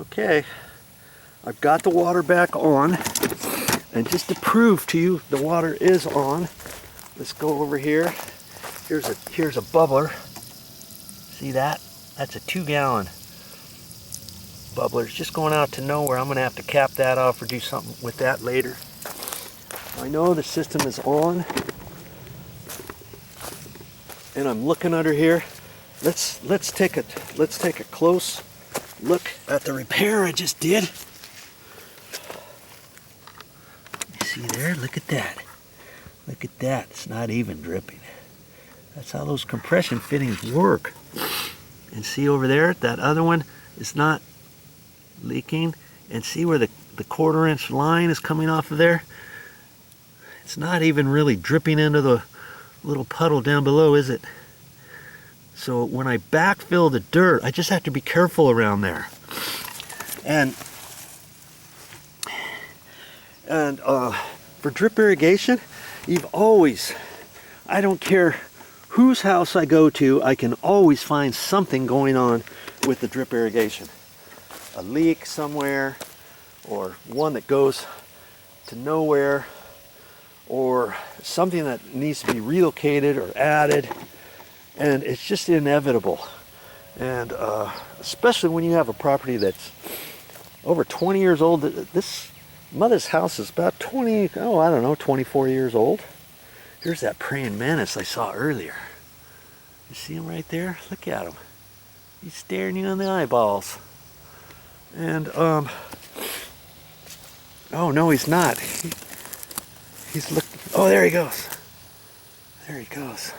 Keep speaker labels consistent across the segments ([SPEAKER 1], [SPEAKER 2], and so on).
[SPEAKER 1] Okay, I've got the water back on, and just to prove to you the water is on, let's go over here. Here's a bubbler. See that? That's a 2-gallon bubbler. It's just going out to nowhere. I'm going to have to cap that off or do something with that later. I know the system is on, and I'm looking under here. Let's take a close look at the repair I just did. You see there? Look at that. Look at that. It's not even dripping. That's how those compression fittings work. And see over there, that other one is not leaking. And see where the 1/4-inch line is coming off of there? It's not even really dripping into the little puddle down below, is it? So when I backfill the dirt, I just have to be careful around there. And for drip irrigation, you've always, I don't care whose house I go to, I can always find something going on with the drip irrigation. A leak somewhere, or one that goes to nowhere, or something that needs to be relocated or added. And it's just inevitable. And especially when you have a property that's over 20 years old. This mother's house is about 24 years old. Here's that praying mantis I saw earlier. You see him right there? Look at him. He's staring you in the eyeballs. And, oh no, he's not. He's looking, oh, there he goes. There he goes.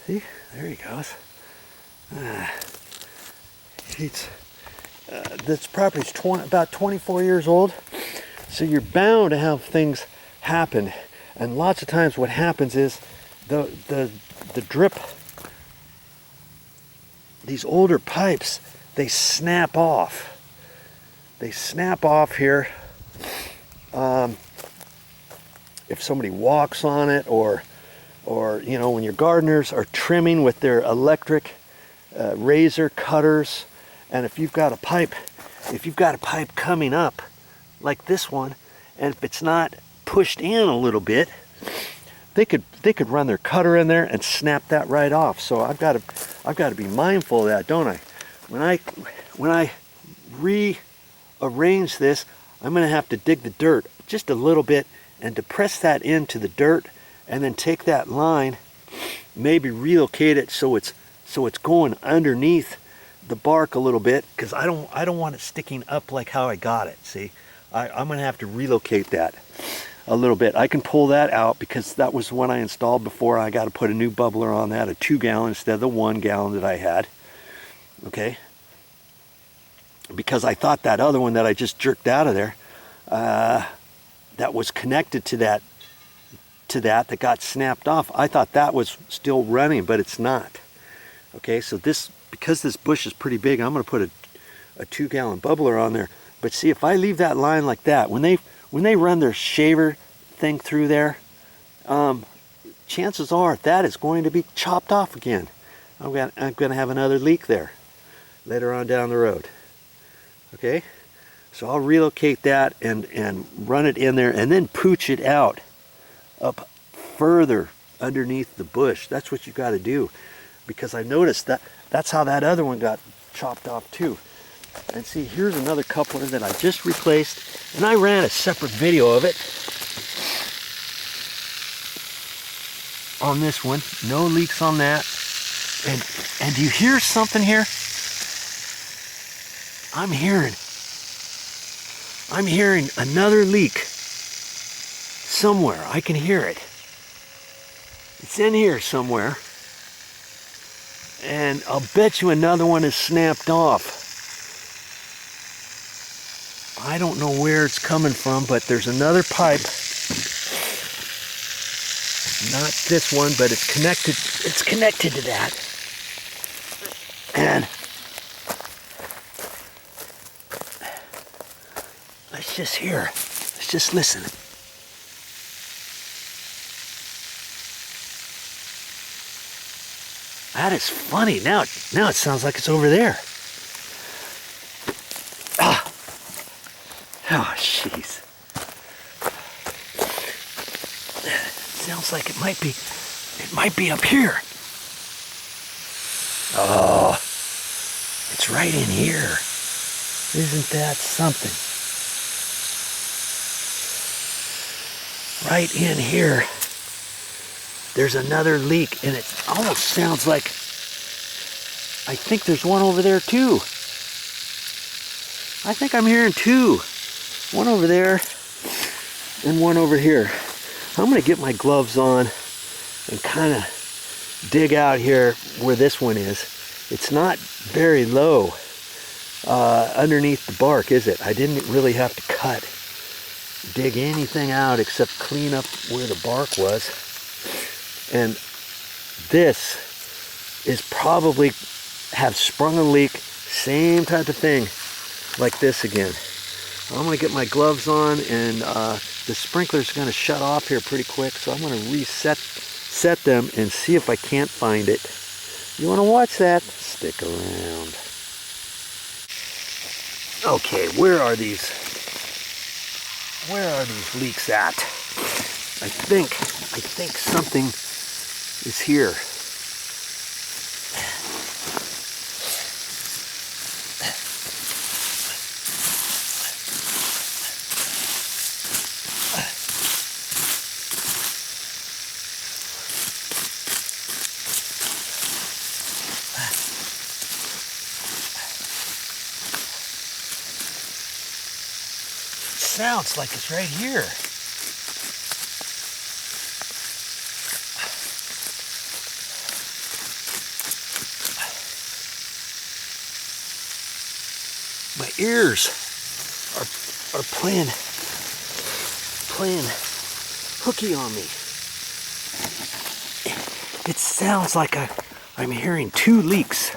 [SPEAKER 1] See, there he goes. This property's about 24 years old, so you're bound to have things happen. And lots of times what happens is the drip, these older pipes, they snap off. They snap off here. If somebody walks on it, or you know, when your gardeners are trimming with their electric razor cutters, and if you've got a pipe coming up like this one, and if it's not pushed in a little bit, they could run their cutter in there and snap that right off. So I've got to be mindful of that, don't I? When I rearrange this, I'm going to have to dig the dirt just a little bit and depress that into the dirt, and then take that line, maybe relocate it so it's going underneath the bark a little bit, because I don't want it sticking up like how I got it. See, I'm going to have to relocate that a little bit. I can pull that out because that was one I installed before. I got to put a new bubbler on that, a 2-gallon instead of the 1-gallon that I had. Okay, because I thought that other one that I just jerked out of there, that was connected to that got snapped off. I thought that was still running, but it's not. Okay, so because this bush is pretty big, I'm going to put a 2-gallon bubbler on there. But see, if I leave that line like that, when they run their shaver thing through there, chances are that is going to be chopped off again. I'm going to have another leak there later on down the road. Okay, so I'll relocate that and run it in there, and then pooch it out up further underneath the bush. That's what you got to do, because I noticed that's how that other one got chopped off too. And see, here's another coupler that I just replaced, and I ran a separate video of it on this one. No leaks on that. And do you hear something here? I'm hearing another leak somewhere. I can hear it. It's in here somewhere. And I'll bet you another one is snapped off. I don't know where it's coming from, but there's another pipe. Not this one, but it's connected to that. And let's just hear. Let's just listen. That is funny. Now it sounds like it's over there. Oh, jeez. Sounds like it might be up here. Oh, it's right in here. Isn't that something? Right in here, there's another leak, and it almost sounds like, I think there's one over there too. I think I'm hearing two. One over there and one over here. I'm gonna get my gloves on and kind of dig out here where this one is. It's not very low underneath the bark, is it? I didn't really have to dig anything out except clean up where the bark was. And this is probably have sprung a leak, same type of thing like this again. I'm gonna get my gloves on, and the sprinkler's gonna shut off here pretty quick, so I'm gonna set them and see if I can't find it. You wanna watch that? Stick around. Okay, where are these leaks at? I think something is here. Sounds like it's right here. My ears are playing hooky on me. It sounds like I'm hearing two leaks,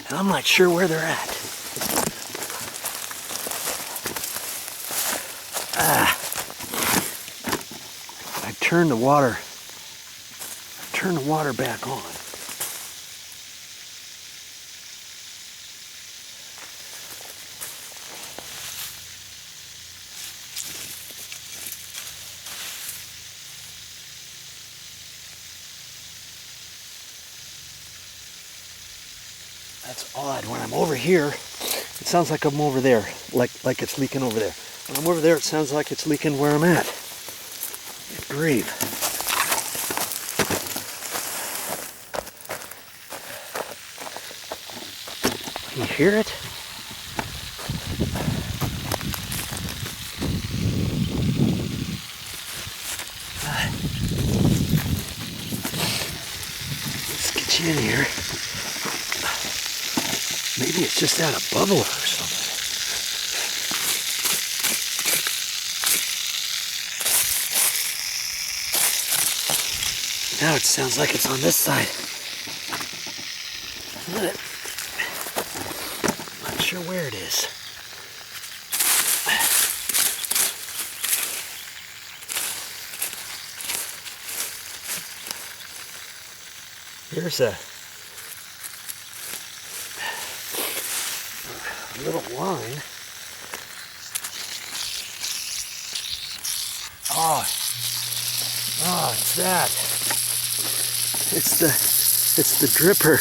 [SPEAKER 1] and I'm not sure where they're at. I turned the water back on. That's odd. When I'm over here, it sounds like I'm over there, like it's leaking over there. When I'm over there, it sounds like it's leaking where I'm at. Good grief. Can you hear it? Let's get you in here. Maybe it's just out of bubbler or something. Now it sounds like it's on this side. Not sure where it is. Here's a little line. Oh, it's that. It's the dripper.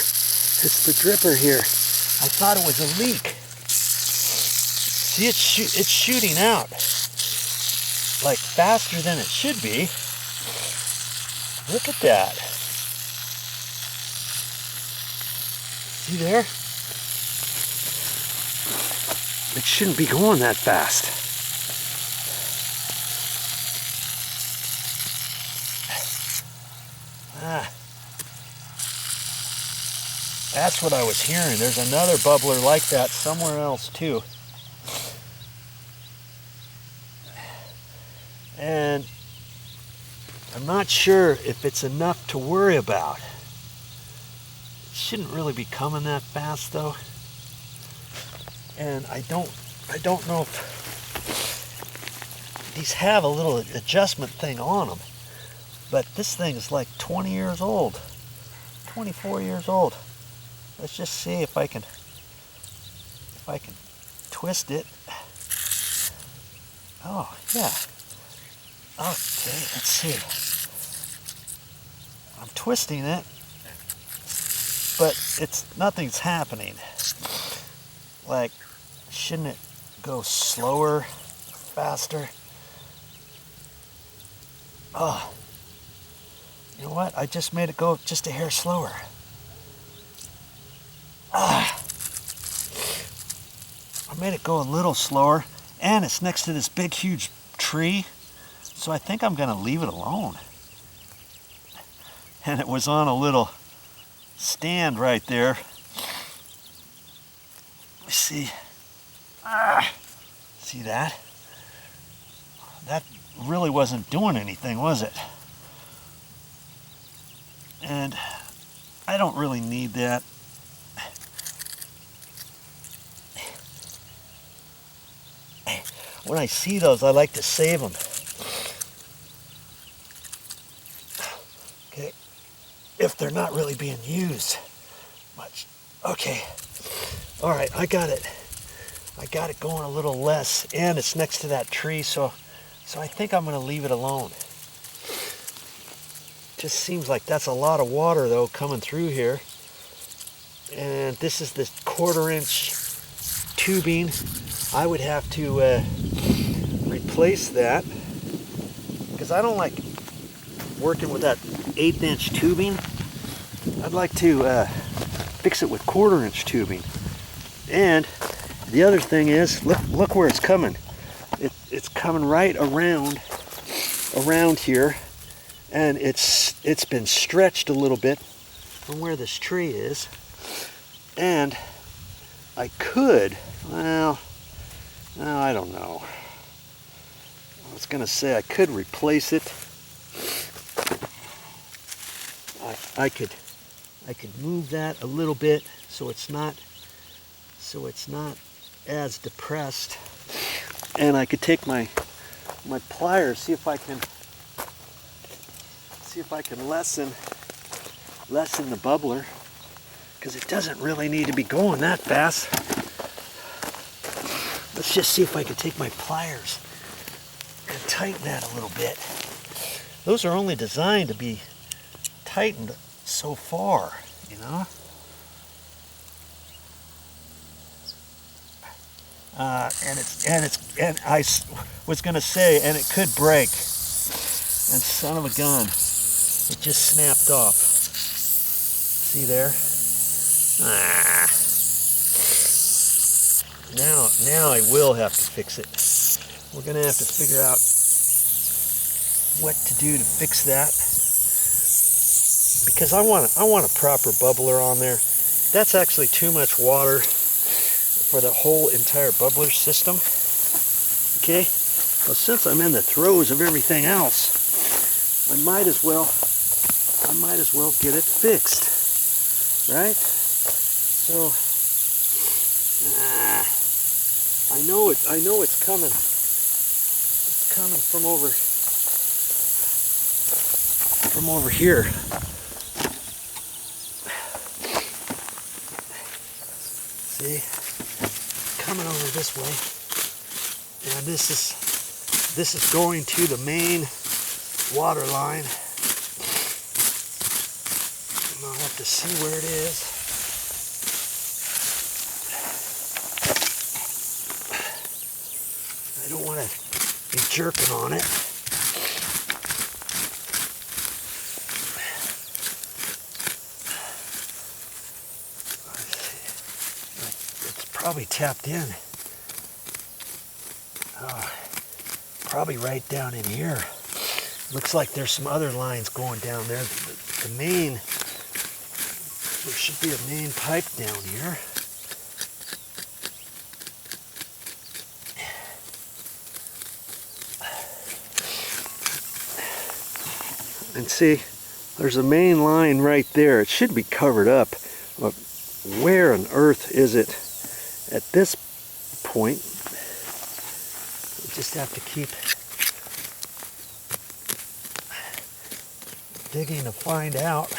[SPEAKER 1] It's the dripper here. I thought it was a leak. See, it's shooting out like faster than it should be. Look at that. See there? It shouldn't be going that fast. That's what I was hearing. There's another bubbler like that somewhere else too. And I'm not sure if it's enough to worry about. It shouldn't really be coming that fast though. And I don't know if these have a little adjustment thing on them, but this thing is like 20 years old, 24 years old. Let's just see if I can twist it. Oh, yeah. Okay, let's see. I'm twisting it, but nothing's happening. Like, shouldn't it go slower, faster? Oh, you know what? I just made it go just a hair slower. I made it go a little slower, and it's next to this big, huge tree, so I think I'm going to leave it alone. And it was on a little stand right there. Let's see. See that? That really wasn't doing anything, was it? And I don't really need that. When I see those, I like to save them. Okay, if they're not really being used much. Okay, all right, I got it. I got it going a little less, and it's next to that tree, so I think I'm going to leave it alone. Just seems like that's a lot of water, though, coming through here. And this is the 1/4 inch tubing. I would have to replace that, because I don't like working with that 1/8 inch tubing. I'd like to fix it with 1/4 inch tubing. And the other thing is, look where it's coming. It's coming right around here, and it's been stretched a little bit from where this tree is. And I could, well, no, I don't know. I was gonna say I could replace it. I could move that a little bit so it's not as depressed, and I could take my pliers, see if I can lessen the bubbler, because it doesn't really need to be going that fast. Let's just see if I can take my pliers and tighten that a little bit. Those are only designed to be tightened so far, you know. And I was gonna say, and it could break. And son of a gun, it just snapped off. See there? Now I will have to fix it. We're gonna have to figure out what to do to fix that, because I want a proper bubbler on there. That's actually too much water for the whole entire bubbler system. Okay, well, since I'm in the throes of everything else, I might as well get it fixed, right? So I know it's coming. It's coming from over here. See? Coming over this way, and this is going to the main water line, and I'll have to see where it is. I don't want to be jerking on it. Probably tapped in. Oh, probably right down in here. Looks like there's some other lines going down there. The main, there should be a main pipe down here. And see, there's a main line right there. It should be covered up. But where on earth is it at this point? We just have to keep digging to find out.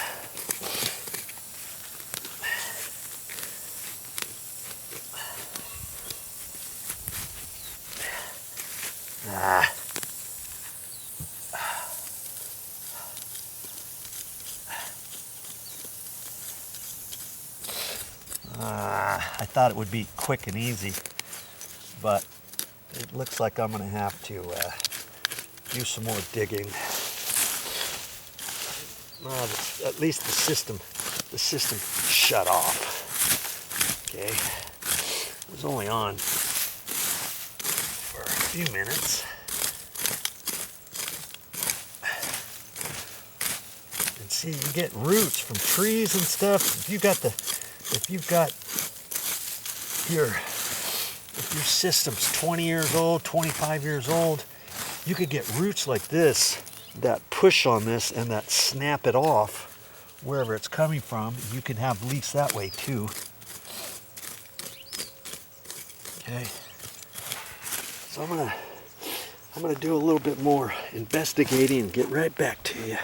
[SPEAKER 1] I thought it would be quick and easy, but it looks like I'm going to have to do some more digging. At least the system shut off. Okay, it was only on for a few minutes. And see, you get roots from trees and stuff. If you've got if your system's 20 years old, 25 years old, you could get roots like this that push on this and that snap it off wherever it's coming from. You can have leaks that way too. Okay, so I'm gonna do a little bit more investigating and get right back to you.